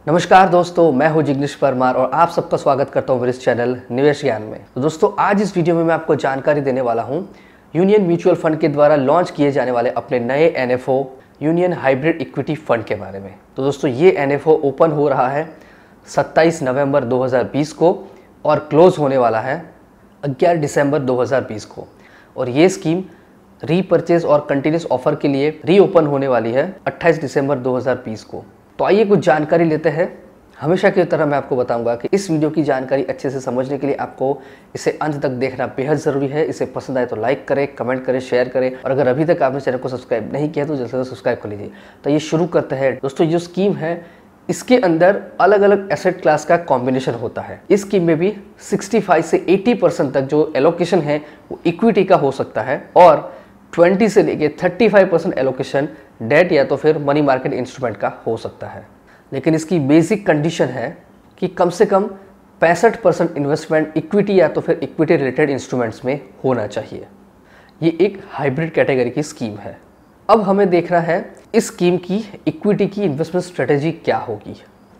नमस्कार दोस्तों, मैं हूं जिग्नेश परमार और आप सबका स्वागत करता हूं मेरे इस चैनल निवेश ज्ञान में। तो दोस्तों, आज इस वीडियो में मैं आपको जानकारी देने वाला हूं यूनियन म्यूचुअल फंड के द्वारा लॉन्च किए जाने वाले अपने नए NFO union hybrid equity fund के बारे में। तो दोस्तों, ये एनएफओ ओपन हो रहा है 27 नवंबर 2020 को और क्लोज होने वाला है 11 दिसंबर 2020 को। और ये स्कीम रीपर्चेज और कंटिन्यूस ऑफर के लिए रीओपन होने वाली है 28 दिसंबर 2020 को। तो आइए कुछ जानकारी लेते हैं। हमेशा की तरह मैं आपको बताऊंगा कि इस वीडियो की जानकारी अच्छे से समझने के लिए आपको इसे अंत तक देखना बेहद ज़रूरी है। इसे पसंद आए तो लाइक करें, कमेंट करें, शेयर करें और अगर अभी तक आपने चैनल को सब्सक्राइब नहीं किया तो जल्द से जल्द सब्सक्राइब कर लीजिए। तो ये शुरू करते हैं। दोस्तों, जो स्कीम है इसके अंदर अलग अलग एसेट क्लास का कॉम्बिनेशन होता है। इस स्कीम में भी 65 से 80% तक जो एलोकेशन है वो इक्विटी का हो सकता है और 20 से लेके 35% एलोकेशन डेट या तो फिर मनी मार्केट इंस्ट्रूमेंट का हो सकता है। लेकिन इसकी बेसिक कंडीशन है कि कम से कम 65% इन्वेस्टमेंट इक्विटी या तो फिर इक्विटी रिलेटेड इंस्ट्रूमेंट्स में होना चाहिए। ये एक हाइब्रिड कैटेगरी की स्कीम है। अब हमें देखना है इस स्कीम की इक्विटी की इन्वेस्टमेंट स्ट्रेटेजी क्या होगी।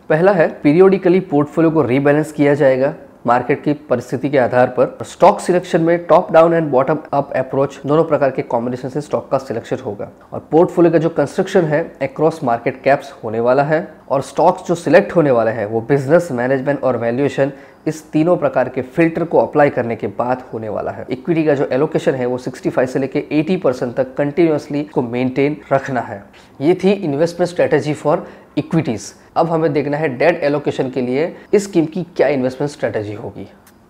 पहला है, पीरियोडिकली पोर्टफोलियो को रीबैलेंस किया जाएगा मार्केट की परिस्थिति के आधार पर। स्टॉक सिलेक्शन में top down and bottom up approach दोनों प्रकार के कॉम्बिनेशन से स्टॉक का सिलेक्शन होगा और पोर्टफोलियो का जो कंस्ट्रक्शन है अक्रॉस मार्केट कैप्स होने वाला है और स्टॉक्स जो सिलेक्ट होने वाले हैं वो बिजनेस, मैनेजमेंट और वैल्यूएशन इस तीनों प्रकार के फिल्टर को अप्लाई करने के बाद होने वाला है। इक्विटी का जो एलोकेशन है वो 65 से लेके 80% तक कंटिन्यूअसली को मेंटेन रखना है। ये थी इन्वेस्टमेंट स्ट्रेटेजी फॉर इक्विटीज। अब हमें देखना है डेट एलोकेशन के लिए इस स्कीम की क्या इन्वेस्टमेंट स्ट्रेटेजी होगी।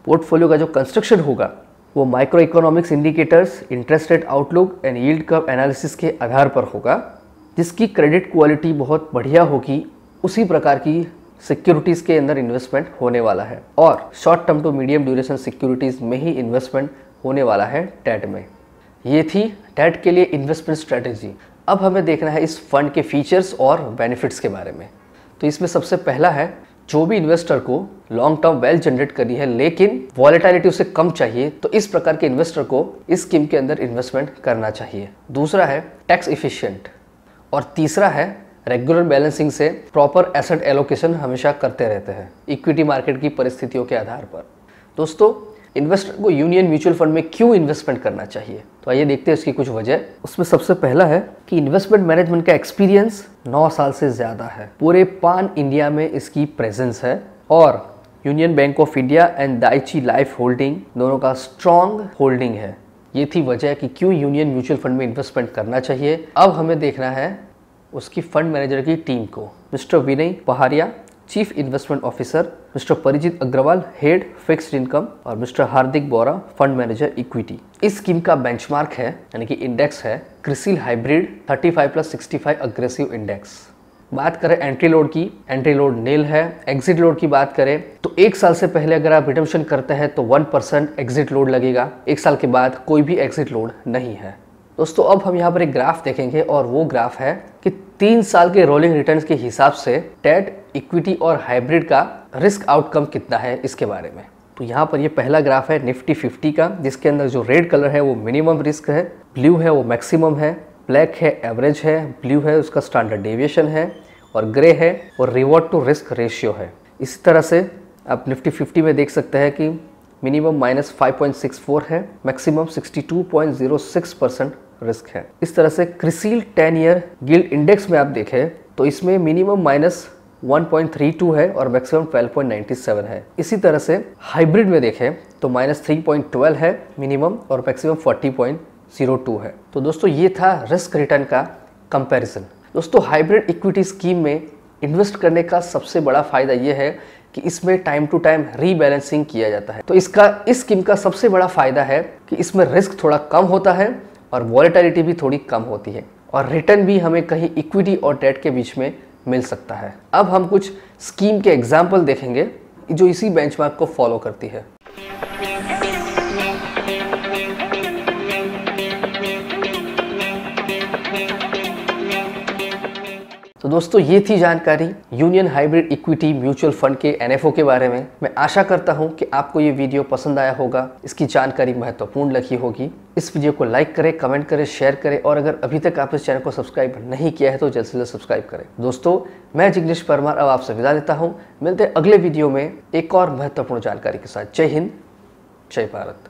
पोर्टफोलियो का जो कंस्ट्रक्शन होगा वो micro economics indicators, interest rate outlook and yield curve analysis के आधार पर होगा। जिसकी क्रेडिट क्वालिटी बहुत बढ़िया होगी उसी प्रकार की सिक्योरिटीज़ के अंदर इन्वेस्टमेंट होने वाला है और short term to medium duration securities में ही इन्वेस्टमेंट होने वाला है डेट में। ये थी डेट के लिए इन्वेस्टमेंट स्ट्रेटेजी। अब हमें देखना है इस फंड के फीचर्स और बेनिफिट्स के बारे में। तो इसमें सबसे पहला है, जो भी इन्वेस्टर को लॉन्ग टर्म वेल्थ जनरेट करनी है लेकिन वॉलेटिलिटी उसे कम चाहिए तो इस प्रकार के इन्वेस्टर को इस स्कीम के अंदर इन्वेस्टमेंट करना चाहिए। दूसरा है टैक्स इफिशिएंट और तीसरा है रेगुलर बैलेंसिंग से प्रॉपर एसेट एलोकेशन हमेशा करते रहते हैं इक्विटी मार्केट की परिस्थितियों के आधार पर। दोस्तों, इन्वेस्टर को यूनियन म्यूचुअल फंड में क्यों इन्वेस्टमेंट करना चाहिए, तो आइए देखते हैं इसकी कुछ वजह। उसमें सबसे पहला है कि इन्वेस्टमेंट मैनेजमेंट का एक्सपीरियंस 9 साल से ज़्यादा है। पूरे पान इंडिया में इसकी प्रेजेंस है और union bank of India and Daiichi life holding दोनों का स्ट्रॉन्ग होल्डिंग है। ये थी वजह कि क्यों यूनियन म्यूचुअल फंड में इन्वेस्टमेंट करना चाहिए। अब हमें देखना है उसकी फंड मैनेजर की टीम को। Mister Vinay Pahadia, chief investment officer, mister Parijit Agarwal, head fixed income और mister Hardik Bora, fund manager equity. इस स्कीम का बेंचमार्क है यानी कि इंडेक्स है क्रिसिल हाइब्रिड 35+65 अग्रेसिव इंडेक्स। बात करें एंट्री लोड की, एंट्री लोड नील है। एग्जिट लोड की बात करें तो 1 साल से पहले अगर आप रिडम्पशन करते हैं तो 1% एग्जिट लोड लगेगा। 1 साल के बाद कोई भी एग्जिट लोड नहीं है। दोस्तों, अब हम यहाँ पर एक ग्राफ देखेंगे और वो ग्राफ है कि 3 साल के रोलिंग रिटर्न्स के हिसाब से डेट, इक्विटी और हाइब्रिड का रिस्क आउटकम कितना है इसके बारे में। तो यहाँ पर ये पहला ग्राफ है निफ्टी 50 का, जिसके अंदर जो रेड कलर है वो मिनिमम रिस्क है, ब्लू है वो मैक्सिमम है, ब्लैक है एवरेज है, ब्लू है उसका स्टैंडर्ड डेविएशन है और ग्रे है और रिवॉर्ड टू रिस्क रेशियो है। इसी तरह से आप निफ्टी 50 में देख सकते हैं कि मिनिमम -5.64 है, मैक्सिमम 62.06% रिस्क है। इस तरह से क्रिसिल 10 ईयर गिल्ड इंडेक्स में आप देखें तो इसमें मिनिमम -1.32 है और मैक्सिमम 12.97 है। इसी तरह से हाइब्रिड में देखें तो -3.12 है मिनिमम और मैक्सिमम 40.02 है। तो दोस्तों, ये था रिस्क रिटर्न का कंपैरिजन। दोस्तों, हाइब्रिड इक्विटी स्कीम में इन्वेस्ट करने का सबसे बड़ा फायदा ये है कि इसमें टाइम टू टाइम रीबैलेंसिंग किया जाता है। तो इस स्कीम का सबसे बड़ा फायदा है कि इसमें रिस्क थोड़ा कम होता है और वॉलेटिलिटी भी थोड़ी कम होती है और रिटर्न भी हमें कहीं इक्विटी और डेट के बीच में मिल सकता है। अब हम कुछ स्कीम के एग्जाम्पल देखेंगे जो इसी बेंचमार्क को फॉलो करती है। तो तो दोस्तों ये थी जानकारी union hybrid equity mutual fund के एनएफओ के बारे में। मैं आशा करता हूं कि आपको ये वीडियो पसंद आया होगा, इसकी जानकारी महत्वपूर्ण लगी होगी। इस वीडियो को लाइक करें, कमेंट करें, शेयर करें और अगर अभी तक आप इस चैनल को सब्सक्राइब नहीं किया है तो जल्द से जल्द सब्सक्राइब करें। दोस्तों मैं जिग्नेश परमार अब आपसे विदा लेता हूँ। मिलते हैं अगले वीडियो में एक और महत्वपूर्ण जानकारी के साथ। जय हिंद, जय भारत।